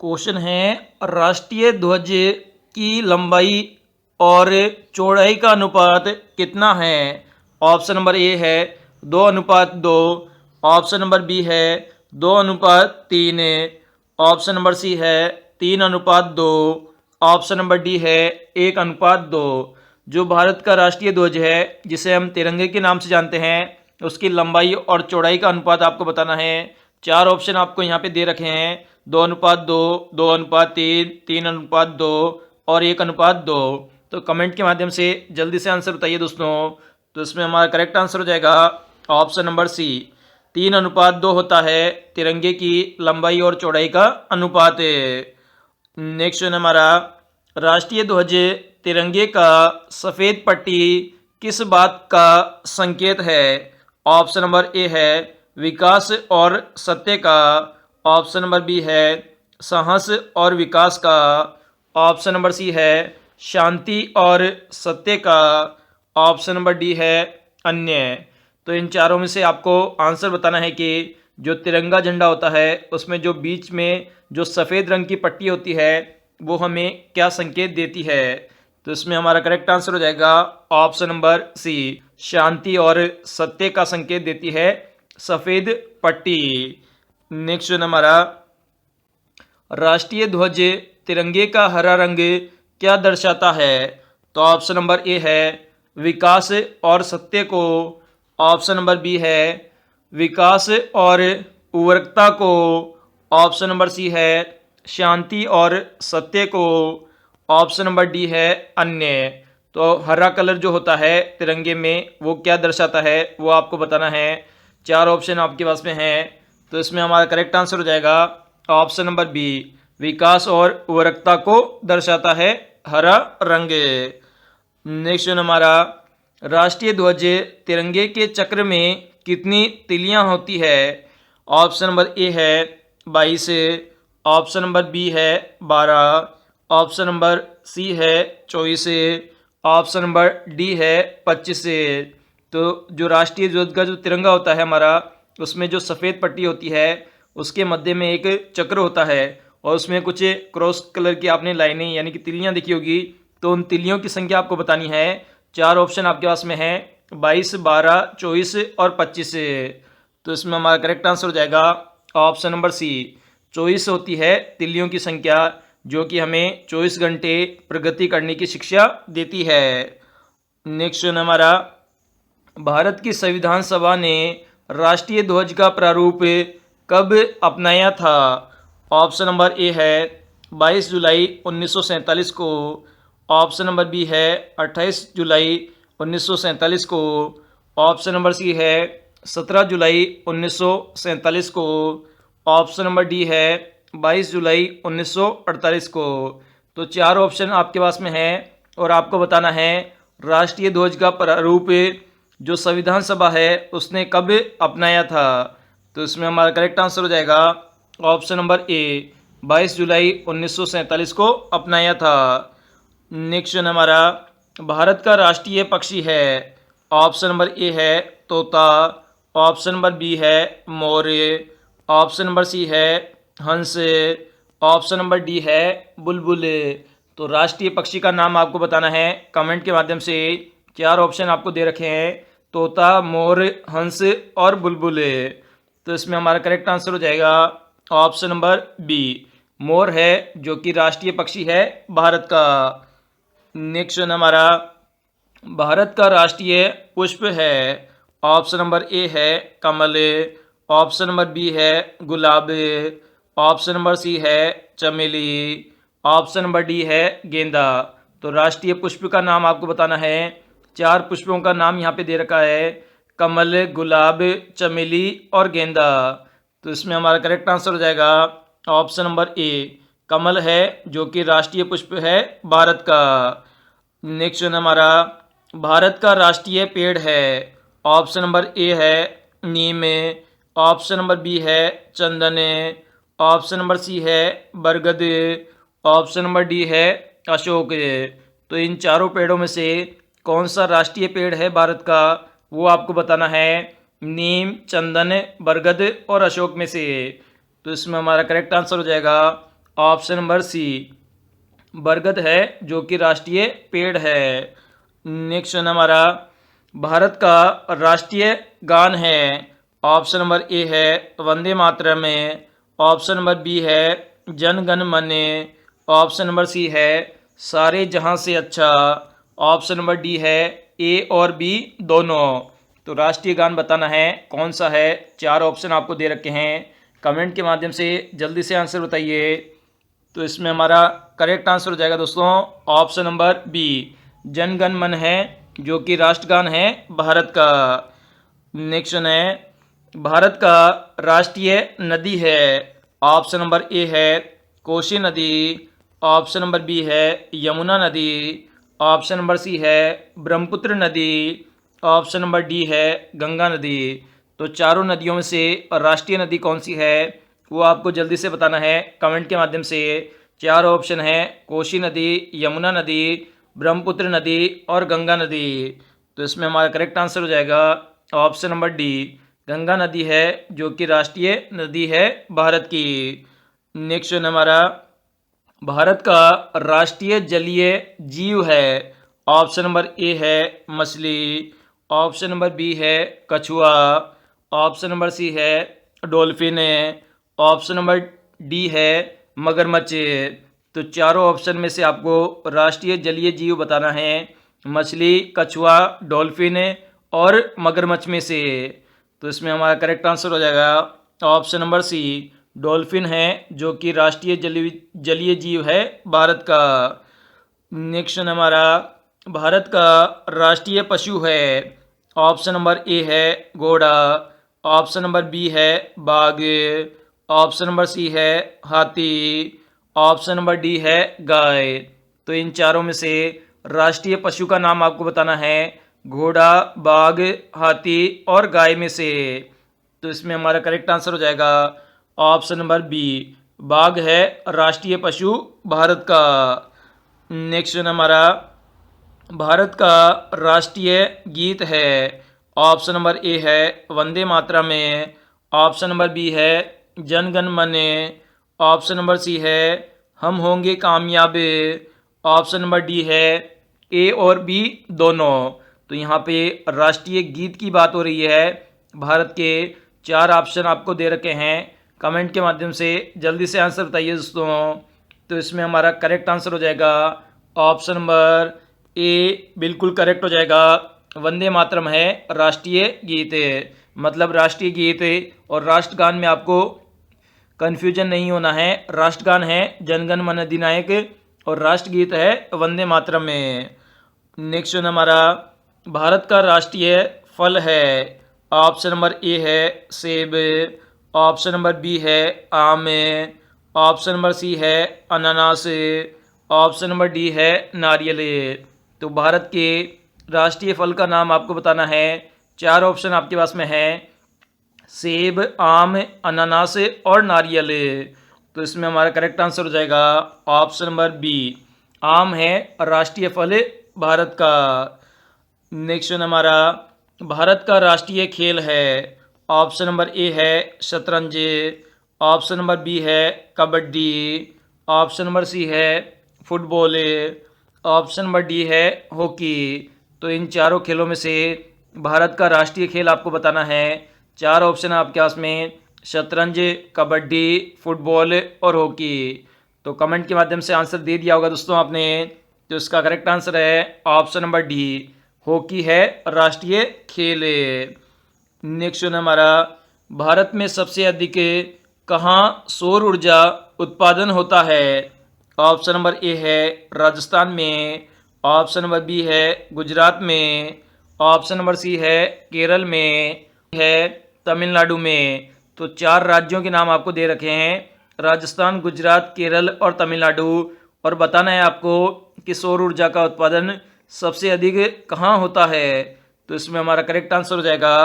Question है राष्ट्रीय ध्वज की लंबाई और चौड़ाई का अनुपात कितना है। ऑप्शन नंबर ए है 2:2, ऑप्शन नंबर बी है 2:3, ऑप्शन नंबर सी है 3:2, ऑप्शन नंबर डी है 1:2। जो भारत का राष्ट्रीय ध्वज है जिसे हम तिरंगे के नाम से जानते हैं उसकी लंबाई और चौड़ाई का अनुपात आपको बताना है। चार ऑप्शन आपको यहाँ पे दे रखे हैं 2:2, 2:3, 3:2 और 1:2। तो कमेंट के माध्यम से जल्दी से आंसर बताइए दोस्तों। तो इसमें हमारा करेक्ट आंसर हो जाएगा ऑप्शन नंबर सी, 3:2 होता है तिरंगे की लंबाई और चौड़ाई का अनुपात। नेक्स्ट है हमारा राष्ट्रीय ध्वज तिरंगे का सफ़ेद पट्टी किस बात का संकेत है। ऑप्शन नंबर ए है विकास और सत्य का, ऑप्शन नंबर बी है साहस और विकास का, ऑप्शन नंबर सी है शांति और सत्य का, ऑप्शन नंबर डी है अन्य। तो इन चारों में से आपको आंसर बताना है कि जो तिरंगा झंडा होता है उसमें जो बीच में जो सफ़ेद रंग की पट्टी होती है वो हमें क्या संकेत देती है। तो इसमें हमारा करेक्ट आंसर हो जाएगा ऑप्शन नंबर सी, शांति और सत्य का संकेत देती है सफ़ेद पट्टी। नेक्स्ट हमारा राष्ट्रीय ध्वज तिरंगे का हरा रंग क्या दर्शाता है। तो ऑप्शन नंबर ए है विकास और सत्य को, ऑप्शन नंबर बी है विकास और उर्वरकता को, ऑप्शन नंबर सी है शांति और सत्य को, ऑप्शन नंबर डी है अन्य। तो हरा कलर जो होता है तिरंगे में वो क्या दर्शाता है वो आपको बताना है। चार ऑप्शन आपके पास में हैं तो इसमें हमारा करेक्ट आंसर हो जाएगा ऑप्शन नंबर बी, विकास और उर्वरकता को दर्शाता है हरा रंग। नेक्स्ट हमारा राष्ट्रीय ध्वज तिरंगे के चक्र में कितनी तिलियां होती है। ऑप्शन नंबर ए है 22, ऑप्शन नंबर बी है 12, ऑप्शन नंबर सी है 24, ऑप्शन नंबर डी है 25। तो जो राष्ट्रीय ध्वज का जो तिरंगा होता है हमारा उसमें जो सफ़ेद पट्टी होती है उसके मध्य में एक चक्र होता है और उसमें कुछ क्रॉस कलर की आपने लाइनें यानी कि तिलियां दिखी होगी। तो उन तिलियों की संख्या आपको बतानी है। चार ऑप्शन आपके पास में है 22, 12, 24 और 25। तो इसमें हमारा करेक्ट आंसर हो जाएगा ऑप्शन नंबर सी, 24 होती है तिलियों की संख्या जो कि हमें 24 घंटे प्रगति करने की शिक्षा देती है। नेक्स्ट हमारा भारत की संविधान सभा ने राष्ट्रीय ध्वज का प्रारूप कब अपनाया था। ऑप्शन नंबर ए है 22 जुलाई 1947 को, ऑप्शन नंबर बी है 28 जुलाई 1947 को, ऑप्शन नंबर सी है 17 जुलाई 1947 को, ऑप्शन नंबर डी है 22 जुलाई 1948 को। तो चार ऑप्शन आपके पास में है और आपको बताना है राष्ट्रीय ध्वज का प्रारूप जो संविधान सभा है उसने कब अपनाया था। तो इसमें हमारा करेक्ट आंसर हो जाएगा ऑप्शन नंबर ए, 22 जुलाई 1947 को अपनाया था। नेक्स्ट हमारा भारत का राष्ट्रीय पक्षी है। ऑप्शन नंबर ए है तोता, ऑप्शन नंबर बी है मोर, ऑप्शन नंबर सी है हंस, ऑप्शन नंबर डी है बुलबुल। तो राष्ट्रीय पक्षी का नाम आपको बताना है कमेंट के माध्यम से। चार ऑप्शन आपको दे रखे हैं तोता, मोर, हंस और बुलबुल। तो इसमें हमारा करेक्ट आंसर हो जाएगा ऑप्शन नंबर बी, मोर है जो कि राष्ट्रीय पक्षी है भारत का। नेक्स्ट हमारा भारत का राष्ट्रीय पुष्प है। ऑप्शन नंबर ए है कमल, ऑप्शन नंबर बी है गुलाब, ऑप्शन नंबर सी है चमेली, ऑप्शन नंबर डी है गेंदा। तो राष्ट्रीय पुष्प का नाम आपको बताना है। चार पुष्पों का नाम यहाँ पे दे रखा है कमल, गुलाब, चमेली और गेंदा। तो इसमें हमारा करेक्ट आंसर हो जाएगा ऑप्शन नंबर ए, कमल है जो कि राष्ट्रीय पुष्प है भारत का। नेक्स्ट हमारा भारत का राष्ट्रीय पेड़ है। ऑप्शन नंबर ए है नीम, ऑप्शन नंबर बी है चंदन, ऑप्शन नंबर सी है बरगद, ऑप्शन नंबर डी है अशोक। तो इन चारों पेड़ों में से कौन सा राष्ट्रीय पेड़ है भारत का वो आपको बताना है नीम, चंदन, बरगद और अशोक में से। तो इसमें हमारा करेक्ट आंसर हो जाएगा ऑप्शन नंबर सी बरगद है जो कि राष्ट्रीय पेड़ है। नेक्स्ट हमारा भारत का राष्ट्रीय गान है। ऑप्शन नंबर ए है वंदे मातरम में, ऑप्शन नंबर बी है जन गण मन, ऑप्शन नंबर सी है सारे जहां से अच्छा, ऑप्शन नंबर डी है ए और बी दोनों। तो राष्ट्रीय गान बताना है कौन सा है। 4 ऑप्शन आपको दे रखे हैं, कमेंट के माध्यम से जल्दी से आंसर बताइए। तो इसमें हमारा करेक्ट आंसर हो जाएगा दोस्तों option number B Jana Gana मन है जो कि राष्ट्रगान है भारत का। नेक्स्ट है भारत का राष्ट्रीय नदी है। ऑप्शन नंबर ए है कोसी नदी, ऑप्शन नंबर बी है यमुना नदी, ऑप्शन नंबर सी है ब्रह्मपुत्र नदी, ऑप्शन नंबर डी है गंगा नदी। तो चारों नदियों में से राष्ट्रीय नदी कौन सी है वो आपको जल्दी से बताना है कमेंट के माध्यम से। 4 ऑप्शन है कोसी नदी, यमुना नदी, ब्रह्मपुत्र नदी और गंगा नदी। तो इसमें हमारा करेक्ट आंसर हो जाएगा ऑप्शन नंबर डी गंगा नदी है जो कि राष्ट्रीय नदी है भारत की। नेक्स्ट हमारा भारत का राष्ट्रीय जलीय जीव है। ऑप्शन नंबर ए है मछली, ऑप्शन नंबर बी है कछुआ, ऑप्शन नंबर सी है डॉल्फिन, ऑप्शन नंबर डी है मगरमच्छ। तो चारों ऑप्शन में से आपको राष्ट्रीय जलीय जीव बताना है मछली, कछुआ, डॉल्फिन और मगरमच्छ में से। तो इसमें हमारा करेक्ट आंसर हो जाएगा ऑप्शन नंबर सी डॉल्फिन है जो कि राष्ट्रीय जलीय जीव है भारत का। नेक्स्ट हमारा भारत का राष्ट्रीय पशु है। ऑप्शन नंबर ए है घोड़ा, ऑप्शन नंबर बी है बाघ, ऑप्शन नंबर सी है हाथी, ऑप्शन नंबर डी है गाय। तो इन चारों में से राष्ट्रीय पशु का नाम आपको बताना है घोड़ा, बाघ, हाथी और गाय में से। तो इसमें हमारा करेक्ट आंसर हो जाएगा ऑप्शन नंबर बी बाघ है राष्ट्रीय पशु भारत का। नेक्स्ट हमारा भारत का राष्ट्रीय गीत है। ऑप्शन नंबर ए है वंदे मातरम में, ऑप्शन नंबर बी है जन गण मन, ऑप्शन नंबर सी है हम होंगे कामयाब, ऑप्शन नंबर डी है ए और बी दोनों। तो यहाँ पे राष्ट्रीय गीत की बात हो रही है। भारत के 4 ऑप्शन आपको दे रखे हैं, कमेंट के माध्यम से जल्दी से आंसर बताइए दोस्तों। तो इसमें हमारा करेक्ट आंसर हो जाएगा ऑप्शन नंबर ए बिल्कुल करेक्ट हो जाएगा। वंदे मातरम है राष्ट्रीय गीत, मतलब राष्ट्रीय गीत और राष्ट्रगान में आपको कन्फ्यूजन नहीं होना है। राष्ट्रगान है जनगण मन अधिनायक और राष्ट्रगीत है वंदे मातरम में। नेक्स्ट हमारा भारत का राष्ट्रीय फल है। ऑप्शन नंबर ए है सेब, ऑप्शन नंबर बी है आम, ऑप्शन नंबर सी है अनानास, ऑप्शन नंबर डी है नारियल। तो भारत के राष्ट्रीय फल का नाम आपको बताना है। 4 ऑप्शन आपके पास में है सेब, आम, अनानास और नारियल। तो इसमें हमारा करेक्ट आंसर हो जाएगा ऑप्शन नंबर बी आम है राष्ट्रीय फल भारत का। नेक्स्ट हमारा भारत का राष्ट्रीय खेल है। ऑप्शन नंबर ए है शतरंज, ऑप्शन नंबर बी है कबड्डी, ऑप्शन नंबर सी है फुटबॉल, ऑप्शन नंबर डी है हॉकी। तो इन चारों खेलों में से भारत का राष्ट्रीय खेल आपको बताना है। 4 ऑप्शन है आपके पास में शतरंज, कबड्डी, फुटबॉल और हॉकी। तो कमेंट के माध्यम से आंसर दे दिया होगा दोस्तों आपने। तो इसका करेक्ट आंसर है ऑप्शन नंबर डी हॉकी है राष्ट्रीय खेल। नेक्स्ट हमारा भारत में सबसे अधिक कहाँ सौर ऊर्जा उत्पादन होता है। ऑप्शन नंबर ए है राजस्थान में, ऑप्शन नंबर बी है गुजरात में, ऑप्शन नंबर सी है केरल में, है तमिलनाडु में। तो 4 राज्यों के नाम आपको दे रखे हैं राजस्थान, गुजरात, केरल और तमिलनाडु। और बताना है आपको कि सौर ऊर्जा का उत्पादन सबसे अधिक कहाँ होता है। तो इसमें हमारा करेक्ट आंसर हो जाएगा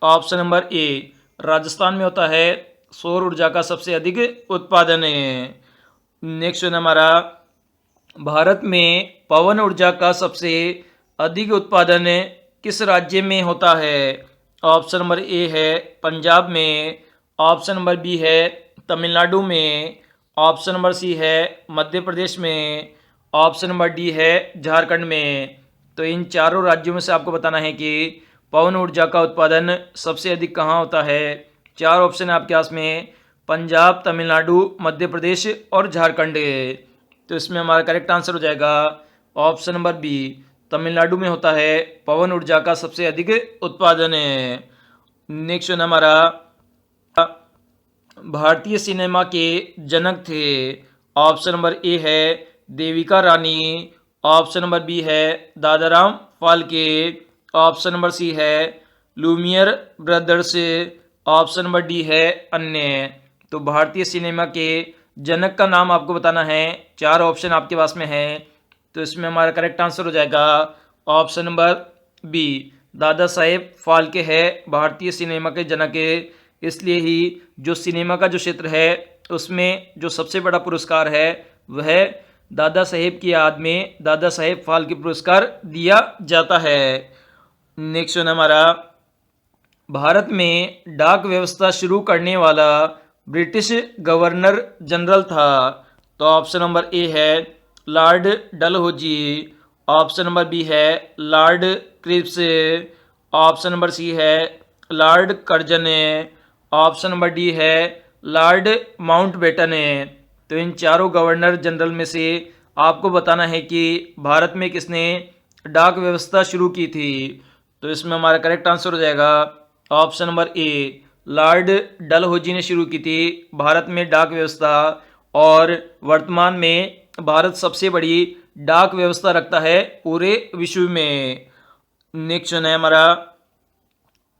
ऑप्शन नंबर ए राजस्थान में होता है सौर ऊर्जा का सबसे अधिक उत्पादन है। नेक्स्ट हमारा भारत में पवन ऊर्जा का सबसे अधिक उत्पादन किस राज्य में होता है। ऑप्शन नंबर ए है पंजाब में, ऑप्शन नंबर बी है तमिलनाडु में, ऑप्शन नंबर सी है मध्य प्रदेश में, ऑप्शन नंबर डी है झारखंड में। तो इन चारों राज्यों में से आपको बताना है कि पवन ऊर्जा का उत्पादन सबसे अधिक कहाँ होता है। चार ऑप्शन है आपके पास में, पंजाब, तमिलनाडु, मध्य प्रदेश और झारखंड। तो इसमें हमारा करेक्ट आंसर हो जाएगा ऑप्शन नंबर बी, तमिलनाडु में होता है पवन ऊर्जा का सबसे अधिक उत्पादन है। नेक्स्ट है हमारा, भारतीय सिनेमा के जनक थे। ऑप्शन नंबर ए है Devika Rani, option number B है Dadaram Phalke, option number C है Lumiere brothers, option number D है अन्य। तो भारतीय सिनेमा के जनक का नाम आपको बताना है। चार ऑप्शन आपके पास में है, तो इसमें हमारा करेक्ट आंसर हो जाएगा option number B, Dada Saheb Phalke है भारतीय सिनेमा के जनक। इसलिए ही जो सिनेमा का जो क्षेत्र है उसमें जो सबसे बड़ा पुरस्कार है वह दादा साहेब की याद में दादा साहेब फाल्के पुरस्कार दिया जाता है। नेक्स्ट है हमारा, भारत में डाक व्यवस्था शुरू करने वाला ब्रिटिश गवर्नर जनरल था। तो ऑप्शन नंबर ए है Lord Dalhousie, option number B है Lord Cripps, option number C है Lord Curzon, option number D है लॉर्ड माउंटबेटन। तो इन चारों गवर्नर जनरल में से आपको बताना है कि भारत में किसने डाक व्यवस्था शुरू की थी। तो इसमें हमारा करेक्ट आंसर हो जाएगा ऑप्शन नंबर ए, लॉर्ड डलहौजी ने शुरू की थी भारत में डाक व्यवस्था। और वर्तमान में भारत सबसे बड़ी डाक व्यवस्था रखता है पूरे विश्व में। नेक्स्ट है हमारा,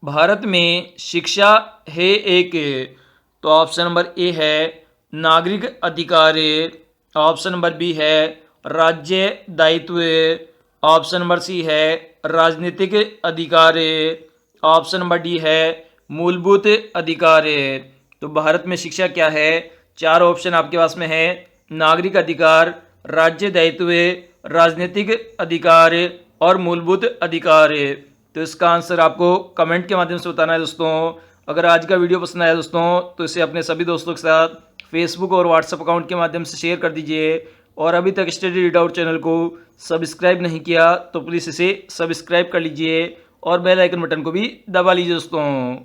भारत में शिक्षा है एक। तो ऑप्शन नंबर ए है नागरिक अधिकार, ऑप्शन नंबर बी है राज्य दायित्व, ऑप्शन नंबर सी है राजनीतिक अधिकार, ऑप्शन नंबर डी है मूलभूत अधिकार। तो भारत में शिक्षा क्या है? चार ऑप्शन आपके पास में है, नागरिक अधिकार, राज्य दायित्व, राजनीतिक अधिकार और मूलभूत अधिकार। तो इसका आंसर आपको कमेंट के माध्यम से बताना है दोस्तों। अगर आज का वीडियो पसंद आया दोस्तों तो इसे अपने सभी दोस्तों के साथ फेसबुक और व्हाट्सएप अकाउंट के माध्यम से शेयर कर दीजिए। और अभी तक स्टडी रीड आउट चैनल को सब्सक्राइब नहीं किया तो प्लीज़ इसे सब्सक्राइब कर लीजिए और बेल आइकन बटन को भी दबा लीजिए दोस्तों।